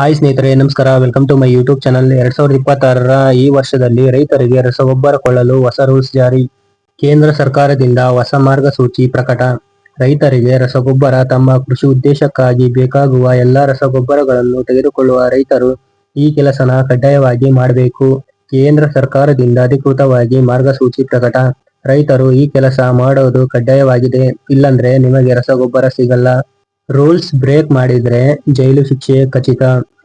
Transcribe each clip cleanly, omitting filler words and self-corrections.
Hi ಸ್ನೇಹಿತರೆ, ನಮಸ್ಕಾರ. Welcome to my YouTube channel. 2026ರ ಈ ವರ್ಷದಲ್ಲಿ ರೈತರಿಗೆ ರಸಗೊಬ್ಬರ ಕೊಳ್ಳಲು ಹೊಸ ರೂಲ್ಸ್ ಜಾರಿ. ಕೇಂದ್ರ ಸರ್ಕಾರದಿಂದ ಹೊಸ ಮಾರ್ಗಸೂಚಿ ಪ್ರಕಟ. ರೈತರಿಗೆ ರಸಗೊಬ್ಬರ. ತಮ್ಮ ಕೃಷಿ ಉದ್ದೇಶಕ್ಕಾಗಿ ಬೇಕಾಗುವ ಎಲ್ಲಾ ರಸಗೊಬ್ಬರಗಳನ್ನು ತೆಗೆದುಕೊಳ್ಳುವ ರೈತರು ಈ ಕೆಲಸನ ಕಡ್ಡಾಯವಾಗಿ ಮಾಡಬೇಕು. ಕೇಂದ್ರ ಸರ್ಕಾರದಿಂದ ಅಧಿಕೃತವಾಗಿ ಮಾರ್ಗಸೂಚಿ ಪ್ರಕಟ. ರೈತರು ಈ ಕೆಲಸ ಮಾಡೋದು ಕಡ್ಡಾಯವಾಗಿದೆ, ಇಲ್ಲಂದ್ರೆ ನಿಮಗೆ ರಸಗೊಬ್ಬರ ಸಿಗಲ್ಲ. ರೂಲ್ಸ್ ಬ್ರೇಕ್ ಮಾಡಿದ್ರೆ ಜೈಲು ಶಿಕ್ಷೆ ಖಚಿತ.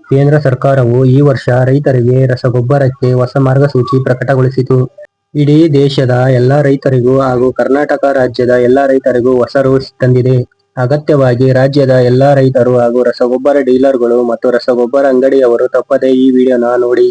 ಕೇಂದ್ರ ಸರ್ಕಾರವು ಈ ವರ್ಷ ರೈತರಿಗೆ ರಸಗೊಬ್ಬರಕ್ಕೆ ಹೊಸ ಮಾರ್ಗಸೂಚಿ ಪ್ರಕಟಗೊಳಿಸಿತು. ಇಡೀ ದೇಶದ ಎಲ್ಲಾ ರೈತರಿಗೂ ಹಾಗೂ ಕರ್ನಾಟಕ ರಾಜ್ಯದ ಎಲ್ಲಾ ರೈತರಿಗೂ ಹೊಸ ರೂಲ್ಸ್ ತಂದಿದೆ. ಅಗತ್ಯವಾಗಿ ರಾಜ್ಯದ ಎಲ್ಲಾ ರೈತರು ಹಾಗೂ ರಸಗೊಬ್ಬರ ಡೀಲರ್ಗಳು ಮತ್ತು ರಸಗೊಬ್ಬರ ಅಂಗಡಿಯವರು ತಪ್ಪದೆ ಈ ವಿಡಿಯೋನ ನೋಡಿ.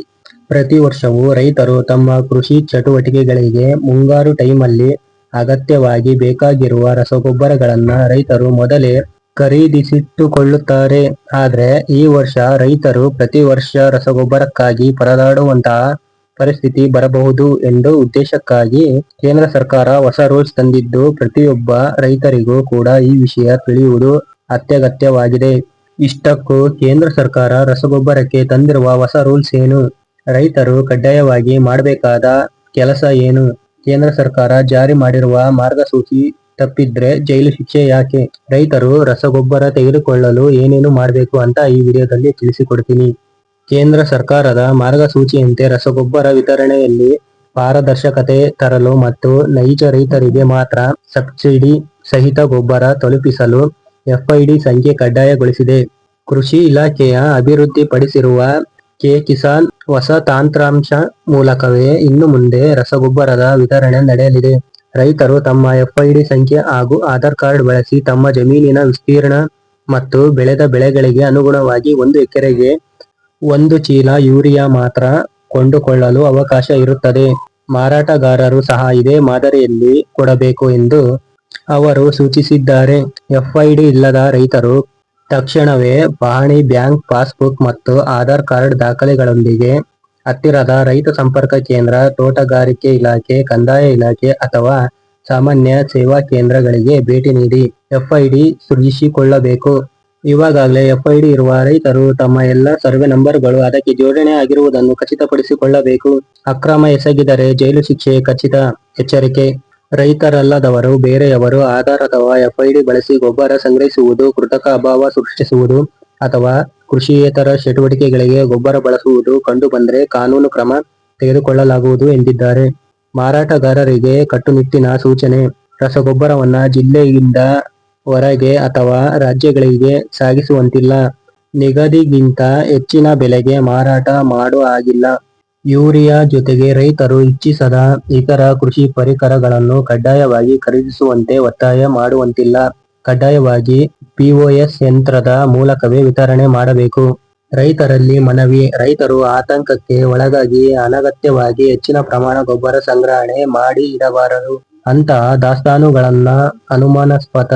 ಪ್ರತಿ ವರ್ಷವೂ ರೈತರು ತಮ್ಮ ಕೃಷಿ ಚಟುವಟಿಕೆಗಳಿಗೆ ಮುಂಗಾರು ಟೈಮಲ್ಲಿ ಅಗತ್ಯವಾಗಿ ಬೇಕಾಗಿರುವ ರಸಗೊಬ್ಬರಗಳನ್ನ ರೈತರು ಮೊದಲೇ ಖರೀದಿಸಿಟ್ಟುಕೊಳ್ಳುತ್ತಾರೆ. ಆದ್ರೆ ಈ ವರ್ಷ ರೈತರು ಪ್ರತಿ ವರ್ಷ ರಸಗೊಬ್ಬರಕ್ಕಾಗಿ ಪರದಾಡುವಂತಹ ಪರಿಸ್ಥಿತಿ ಬರಬಹುದು ಎಂದು ಉದ್ದೇಶಕ್ಕಾಗಿ ಕೇಂದ್ರ ಸರ್ಕಾರ ಹೊಸ ರೂಲ್ಸ್ ತಂದಿದ್ದು, ಪ್ರತಿಯೊಬ್ಬ ರೈತರಿಗೂ ಕೂಡ ಈ ವಿಷಯ ತಿಳಿಯುವುದು ಅತ್ಯಗತ್ಯವಾಗಿದೆ. ಇಷ್ಟಕ್ಕೂ ಕೇಂದ್ರ ಸರ್ಕಾರ ರಸಗೊಬ್ಬರಕ್ಕೆ ತಂದಿರುವ ಹೊಸ ರೂಲ್ಸ್ ಏನು? ರೈತರು ಕಡ್ಡಾಯವಾಗಿ ಮಾಡಬೇಕಾದ ಕೆಲಸ ಏನು? ಕೇಂದ್ರ ಸರ್ಕಾರ ಜಾರಿ ಮಾಡಿರುವ ಮಾರ್ಗಸೂಚಿ ತಪ್ಪಿದ್ರೆ ಜೈಲು ಶಿಕ್ಷೆ ಯಾಕೆ? ರೈತರು ರಸಗೊಬ್ಬರ ತೆಗೆದುಕೊಳ್ಳಲು ಏನೇನು ಮಾಡಬೇಕು ಅಂತ ಈ ವಿಡಿಯೋದಲ್ಲಿ ತಿಳಿಸಿಕೊಡ್ತೀನಿ. ಕೇಂದ್ರ ಸರ್ಕಾರದ ಮಾರ್ಗಸೂಚಿಯಂತೆ ರಸಗೊಬ್ಬರ ವಿತರಣೆಯಲ್ಲಿ ಪಾರದರ್ಶಕತೆ ತರಲು ಮತ್ತು ನೈಜ ರೈತರಿಗೆ ಮಾತ್ರ ಸಬ್ಸಿಡಿ ಸಹಿತ ಗೊಬ್ಬರ ತಲುಪಿಸಲು ಎಫ್ಐಡಿ ಸಂಖ್ಯೆ ಕಡ್ಡಾಯಗೊಳಿಸಿದೆ. ಕೃಷಿ ಇಲಾಖೆಯ ಅಭಿವೃದ್ಧಿಪಡಿಸಿರುವ ಕೆ-ಕಿಸಾನ್ ಹೊಸ ತಂತ್ರಾಂಶ ಮೂಲಕವೇ ಇನ್ನು ಮುಂದೆ ರಸಗೊಬ್ಬರದ ವಿತರಣೆ ನಡೆಯಲಿದೆ. ರೈತರು ತಮ್ಮ ಎಫ್ಐಡಿ ಸಂಖ್ಯೆ ಹಾಗೂ ಆಧಾರ್ ಕಾರ್ಡ್ ಬಳಸಿ ತಮ್ಮ ಜಮೀನಿನ ವಿಸ್ತೀರ್ಣ ಮತ್ತು ಬೆಳೆದ ಬೆಳೆಗಳಿಗೆ ಅನುಗುಣವಾಗಿ 1 ಎಕರೆಗೆ 1 ಚೀಲ ಯೂರಿಯಾ ಮಾತ್ರ ಕೊಂಡುಕೊಳ್ಳಲು ಅವಕಾಶ ಇರುತ್ತದೆ. ಮಾರಾಟಗಾರರು ಸಹ ಇದೇ ಮಾದರಿಯಲ್ಲಿ ಕೊಡಬೇಕು ಎಂದು ಅವರು ಸೂಚಿಸಿದ್ದಾರೆ. ಎಫ್ಐಡಿ ಇಲ್ಲದ ರೈತರು ತಕ್ಷಣವೇ ಪಹಣಿ ಬ್ಯಾಂಕ್ ಪಾಸ್ಬುಕ್ ಮತ್ತು ಆಧಾರ್ ಕಾರ್ಡ್ ದಾಖಲೆಗಳೊಂದಿಗೆ ಹತ್ತಿರದ ರೈತ ಸಂಪರ್ಕ ಕೇಂದ್ರ, ತೋಟಗಾರಿಕೆ ಇಲಾಖೆ, ಕಂದಾಯ ಇಲಾಖೆ ಅಥವಾ ಸಾಮಾನ್ಯ ಸೇವಾ ಕೇಂದ್ರಗಳಿಗೆ ಭೇಟಿ ನೀಡಿ ಎಫ್ಐಡಿ ಸೃಜಿಸಿಕೊಳ್ಳಬೇಕು. ಇವಾಗಲೇ ಎಫ್ಐಡಿ ಇರುವ ರೈತರು ತಮ್ಮ ಎಲ್ಲ ಸರ್ವೆ ನಂಬರ್ಗಳು ಅದಕ್ಕೆ ಜೋಡಣೆ ಆಗಿರುವುದನ್ನು ಖಚಿತಪಡಿಸಿಕೊಳ್ಳಬೇಕು. ಅಕ್ರಮ ಎಸಗಿದರೆ ಜೈಲು ಶಿಕ್ಷೆ ಖಚಿತ. ಎಚ್ಚರಿಕೆ: ರೈತರಲ್ಲದವರು ಬೇರೆಯವರು ಆಧಾರ್ ಅಥವಾ ಎಫ್ಐಡಿ ಬಳಸಿ ಗೊಬ್ಬರ ಸಂಗ್ರಹಿಸುವುದು, ಕೃತಕ ಅಭಾವ ಸೃಷ್ಟಿಸುವುದು ಅಥವಾ ಕೃಷಿಯೇತರ ಚಟುವಟಿಕೆಗಳಿಗೆ ಗೊಬ್ಬರ ಬಳಸುವುದು ಕಂಡುಬಂದ್ರೆ ಕಾನೂನು ಕ್ರಮ ತೆಗೆದುಕೊಳ್ಳಲಾಗುವುದು ಎಂದಿದ್ದಾರೆ. ಮಾರಾಟಗಾರರಿಗೆ ಕಟ್ಟುನಿಟ್ಟಿನ ಸೂಚನೆ: ರಸಗೊಬ್ಬರವನ್ನ ಜಿಲ್ಲೆಯಿಂದ ಹೊರಗೆ ಅಥವಾ ರಾಜ್ಯಗಳಿಗೆ ಸಾಗಿಸುವಂತಿಲ್ಲ. ನಿಗದಿಗಿಂತ ಹೆಚ್ಚಿನ ಬೆಲೆಗೆ ಮಾರಾಟ ಮಾಡೋ ಹಾಗಿಲ್ಲ. ಯೂರಿಯಾ ಜೊತೆಗೆ ರೈತರು ಇಚ್ಛಿಸದ ಇತರ ಕೃಷಿ ಪರಿಕರಗಳನ್ನು ಕಡ್ಡಾಯವಾಗಿ ಖರೀದಿಸುವಂತೆ ಒತ್ತಾಯ ಮಾಡುವಂತಿಲ್ಲ. ಕಡ್ಡಾಯವಾಗಿ ಪಿಒಎಸ್ ಯಂತ್ರದ ಮೂಲಕವೇ ವಿತರಣೆ ಮಾಡಬೇಕು. ರೈತರಲ್ಲಿ ಮನವಿ: ರೈತರು ಆತಂಕಕ್ಕೆ ಒಳಗಾಗಿ ಅನಗತ್ಯವಾಗಿ ಹೆಚ್ಚಿನ ಪ್ರಮಾಣ ಗೊಬ್ಬರ ಸಂಗ್ರಹಣೆ ಮಾಡಿ ಇಡಬಾರದು. ಅಂತಹ ದಾಸ್ತಾನುಗಳನ್ನ ಅನುಮಾನಾಸ್ಪದ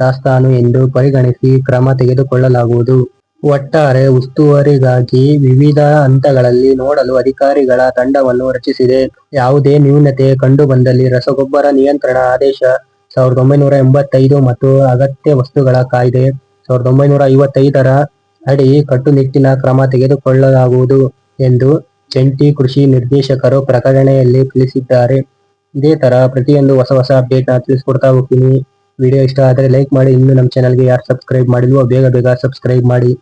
ದಾಸ್ತಾನು ಎಂದು ಪರಿಗಣಿಸಿ ಕ್ರಮ ತೆಗೆದುಕೊಳ್ಳಲಾಗುವುದು. ಒಟ್ಟಾರೆ ಉಸ್ತುವಾರಿಗಾಗಿ ವಿವಿಧ ಹಂತಗಳಲ್ಲಿ ನೋಡಲ್ ಅಧಿಕಾರಿಗಳ ತಂಡವನ್ನು ರಚಿಸಿದೆ. ಯಾವುದೇ ನ್ಯೂನತೆ ಕಂಡುಬಂದಲ್ಲಿ ರಸಗೊಬ್ಬರ ನಿಯಂತ್ರಣ ಆದೇಶ 1985 ಮತ್ತು ಅಗತ್ಯ ವಸ್ತುಗಳ ಕಾಯ್ದೆ 1955ರ ಅಡಿ ಕಟ್ಟುನಿಟ್ಟಿನ ಕ್ರಮ ತೆಗೆದುಕೊಳ್ಳಲಾಗುವುದು ಎಂದು ಜಂಟಿ ಕೃಷಿ ನಿರ್ದೇಶಕರು ಪ್ರಕಟಣೆಯಲ್ಲಿ ತಿಳಿಸಿದ್ದಾರೆ. ಇದೇ ತರ ಪ್ರತಿಯೊಂದು ಹೊಸ ಅಪ್ಡೇಟ್ ನ ತಿಳಿಸ್ಕೊಡ್ತಾ ಹೋಗ್ತೀನಿ. ವಿಡಿಯೋ ಇಷ್ಟ ಆದರೆ ಲೈಕ್ ಮಾಡಿ. ಇನ್ನು ನಮ್ಮ ಚಾನಲ್ಗೆ ಯಾರು ಸಬ್ಸ್ಕ್ರೈಬ್ ಮಾಡಿಲ್ವೋ ಬೇಗ ಸಬ್ಸ್ಕ್ರೈಬ್ ಮಾಡಿ.